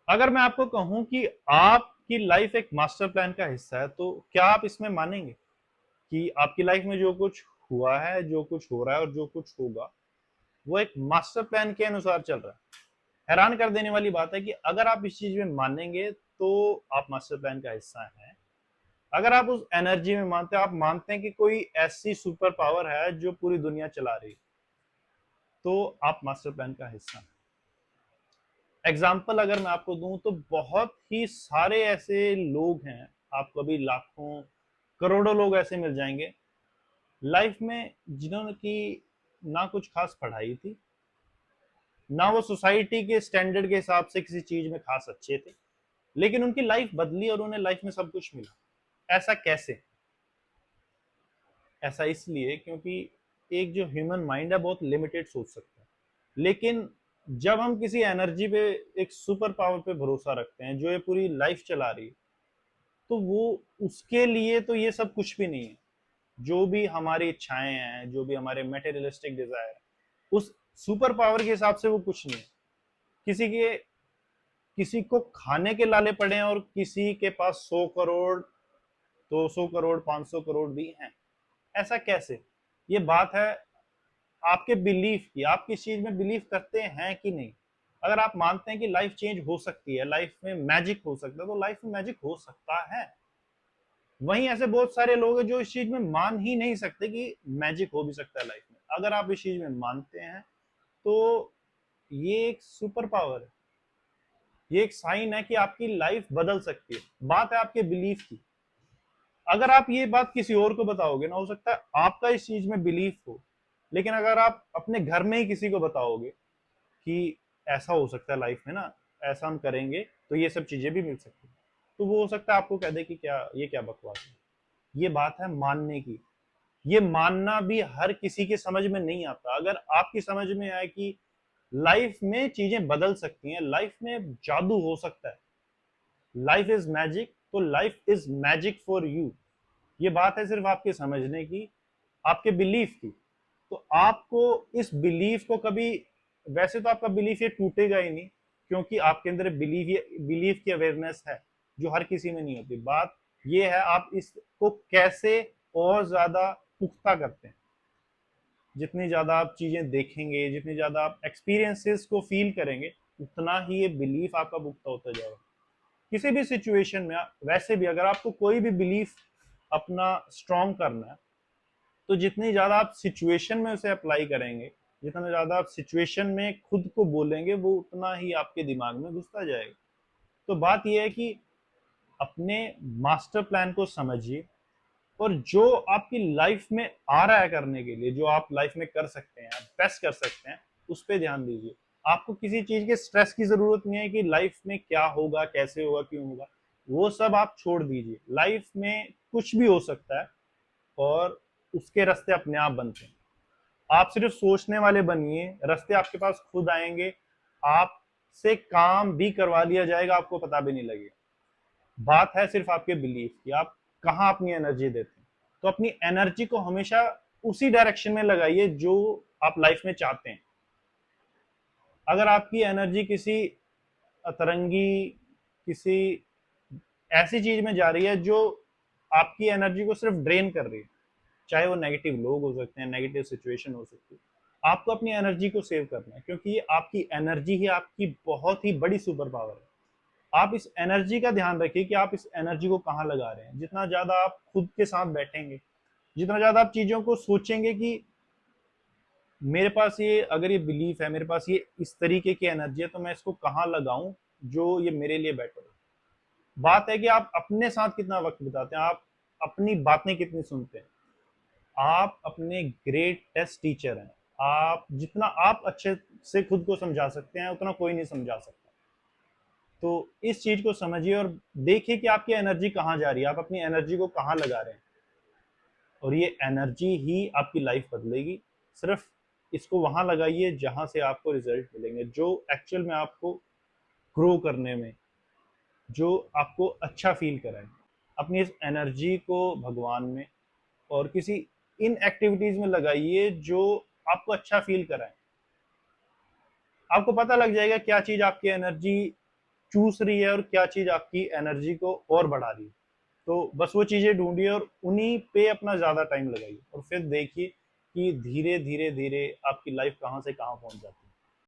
अगर मैं आपको कहूं कि आपकी लाइफ एक मास्टर प्लान का हिस्सा है, तो क्या आप इसमें मानेंगे कि आपकी लाइफ में जो कुछ हुआ है, जो कुछ हो रहा है और जो कुछ होगा, वो एक मास्टर प्लान के अनुसार चल रहा है? हैरान कर देने वाली बात है कि अगर आप इस चीज में मानेंगे तो आप मास्टर प्लान का हिस्सा हैं। अगर आप उस एनर्जी में मानते हैं, आप मानते हैं कि कोई ऐसी सुपर पावर है जो पूरी दुनिया चला रही है, तो आप मास्टर प्लान का हिस्सा हैं। एग्जाम्पल अगर मैं आपको दूं तो बहुत ही सारे ऐसे लोग हैं, आपको अभी लाखों करोड़ों लोग ऐसे मिल जाएंगे लाइफ में, जिन्होंने की ना कुछ खास पढ़ाई थी, ना वो सोसाइटी के स्टैंडर्ड के हिसाब से किसी चीज में खास अच्छे थे, लेकिन उनकी लाइफ बदली और उन्हें लाइफ में सब कुछ मिला। ऐसा कैसे? ऐसा इसलिए क्योंकि एक जो ह्यूमन माइंड है बहुत लिमिटेड सोच सकता है, लेकिन जब हम किसी एनर्जी पे, एक सुपर पावर पे भरोसा रखते हैं जो ये पूरी लाइफ चला रही है, तो वो, उसके लिए तो ये सब कुछ भी नहीं है। जो भी हमारी इच्छाएं हैं, जो भी हमारे मेटेरियलिस्टिक डिजायर, उस सुपर पावर के हिसाब से वो कुछ नहीं है। किसी के किसी को खाने के लाले पड़े हैं और किसी के पास 100 करोड़, 200 करोड़, 500 करोड़ भी हैं। ऐसा कैसे? ये बात है आपके बिलीफ की। आप किस चीज में बिलीव करते हैं कि नहीं। अगर आप मानते हैं कि लाइफ चेंज हो सकती है, लाइफ में मैजिक हो सकता है, तो लाइफ में मैजिक हो सकता है। वहीं ऐसे बहुत सारे लोग हैं जो इस चीज में मान ही नहीं सकते कि मैजिक हो भी सकता है लाइफ में। अगर आप इस चीज में मानते हैं तो ये एक सुपर पावर है, ये एक साइन है कि आपकी लाइफ बदल सकती है। बात है आपके बिलीफ की। अगर आप ये बात किसी और को बताओगे ना, हो सकता है आपका इस चीज में बिलीफ हो, लेकिन अगर आप अपने घर में ही किसी को बताओगे कि ऐसा हो सकता है लाइफ में ना, ऐसा हम करेंगे तो ये सब चीजें भी मिल सकती है, तो वो हो सकता है आपको कह दे कि क्या ये क्या बकवास है। ये बात है मानने की। ये मानना भी हर किसी के समझ में नहीं आता। अगर आपकी समझ में आए कि लाइफ में चीजें बदल सकती हैं, लाइफ में जादू हो सकता है, लाइफ इज मैजिक, तो life is magic for you. ये बात है सिर्फ आपके समझने की, आपके बिलीफ की। तो आपको इस बिलीफ को कभी, वैसे तो आपका बिलीफ ये टूटेगा ही नहीं, क्योंकि आपके अंदर बिलीफ की अवेयरनेस है जो हर किसी में नहीं होती। बात ये है आप इसको कैसे और ज्यादा पुख्ता करते हैं। जितनी ज्यादा आप चीजें देखेंगे, जितनी ज्यादा आप एक्सपीरियंसेस को फील करेंगे, उतना ही ये बिलीफ आपका पुख्ता होता जाएगा किसी भी सिचुएशन में। वैसे भी अगर आपको कोई भी बिलीफ अपना स्ट्रॉन्ग करना है, तो जितनी ज्यादा आप सिचुएशन में उसे अप्लाई करेंगे, जितना ज्यादा आप सिचुएशन में खुद को बोलेंगे, वो उतना ही आपके दिमाग में घुसता जाएगा। तो बात यह है कि अपने मास्टर प्लान को समझिए, और जो आपकी लाइफ में आ रहा है करने के लिए, जो आप लाइफ में कर सकते हैं, बेस्ट कर सकते हैं, उस पर ध्यान दीजिए। आपको किसी चीज के स्ट्रेस की जरूरत नहीं है कि लाइफ में क्या होगा, कैसे होगा, क्यों होगा। वो सब आप छोड़ दीजिए। लाइफ में कुछ भी हो सकता है और उसके रास्ते अपने आप बनते हैं। आप सिर्फ सोचने वाले बनिए, रास्ते आपके पास खुद आएंगे। आपसे काम भी करवा लिया जाएगा, आपको पता भी नहीं लगेगा। बात है सिर्फ आपके बिलीफ की, आप कहाँ अपनी एनर्जी देते हैं। तो अपनी एनर्जी को हमेशा उसी डायरेक्शन में लगाइए जो आप लाइफ में चाहते हैं। अगर आपकी एनर्जी किसी अतरंगी, किसी ऐसी चीज में जा रही है जो आपकी एनर्जी को सिर्फ ड्रेन कर रही है, चाहे वो नेगेटिव लोग हो सकते हैं, नेगेटिव सिचुएशन हो सकती है, आपको अपनी एनर्जी को सेव करना है, क्योंकि ये आपकी एनर्जी ही आपकी बहुत ही बड़ी सुपर पावर है। आप इस एनर्जी का ध्यान रखिए कि आप इस एनर्जी को कहाँ लगा रहे हैं। जितना ज्यादा आप खुद के साथ बैठेंगे, जितना ज्यादा आप चीजों को सोचेंगे कि मेरे पास ये, अगर ये बिलीफ है, मेरे पास ये इस तरीके की एनर्जी है, तो मैं इसको कहाँ लगाऊं जो ये मेरे लिए बेटर हो। बात है कि आप अपने साथ कितना वक्त बिताते हैं, आप अपनी बातें कितनी सुनते हैं। आप अपने ग्रेटेस्ट टीचर हैं। आप जितना आप अच्छे से खुद को समझा सकते हैं, उतना कोई नहीं समझा सकता। तो इस चीज को समझिए और देखिए कि आपकी एनर्जी कहाँ जा रही है, आप अपनी एनर्जी को कहाँ लगा रहे हैं, और ये एनर्जी ही आपकी लाइफ बदलेगी। सिर्फ इसको वहां लगाइए जहां से आपको रिजल्ट मिलेंगे, जो एक्चुअल में आपको ग्रो करने में, जो आपको अच्छा फील कराए। अपनी इस एनर्जी को भगवान में और किसी इन एक्टिविटीज में लगाइए जो आपको अच्छा फील कराए। आपको पता लग जाएगा क्या चीज आपकी एनर्जी चूस रही है और क्या चीज आपकी एनर्जी को और बढ़ा रही है। तो बस वो चीजें ढूंढिए और उन्हीं पे अपना ज्यादा टाइम लगाइए, और फिर देखिए कि धीरे धीरे धीरे आपकी लाइफ कहाँ से कहाँ पहुंच जाती है।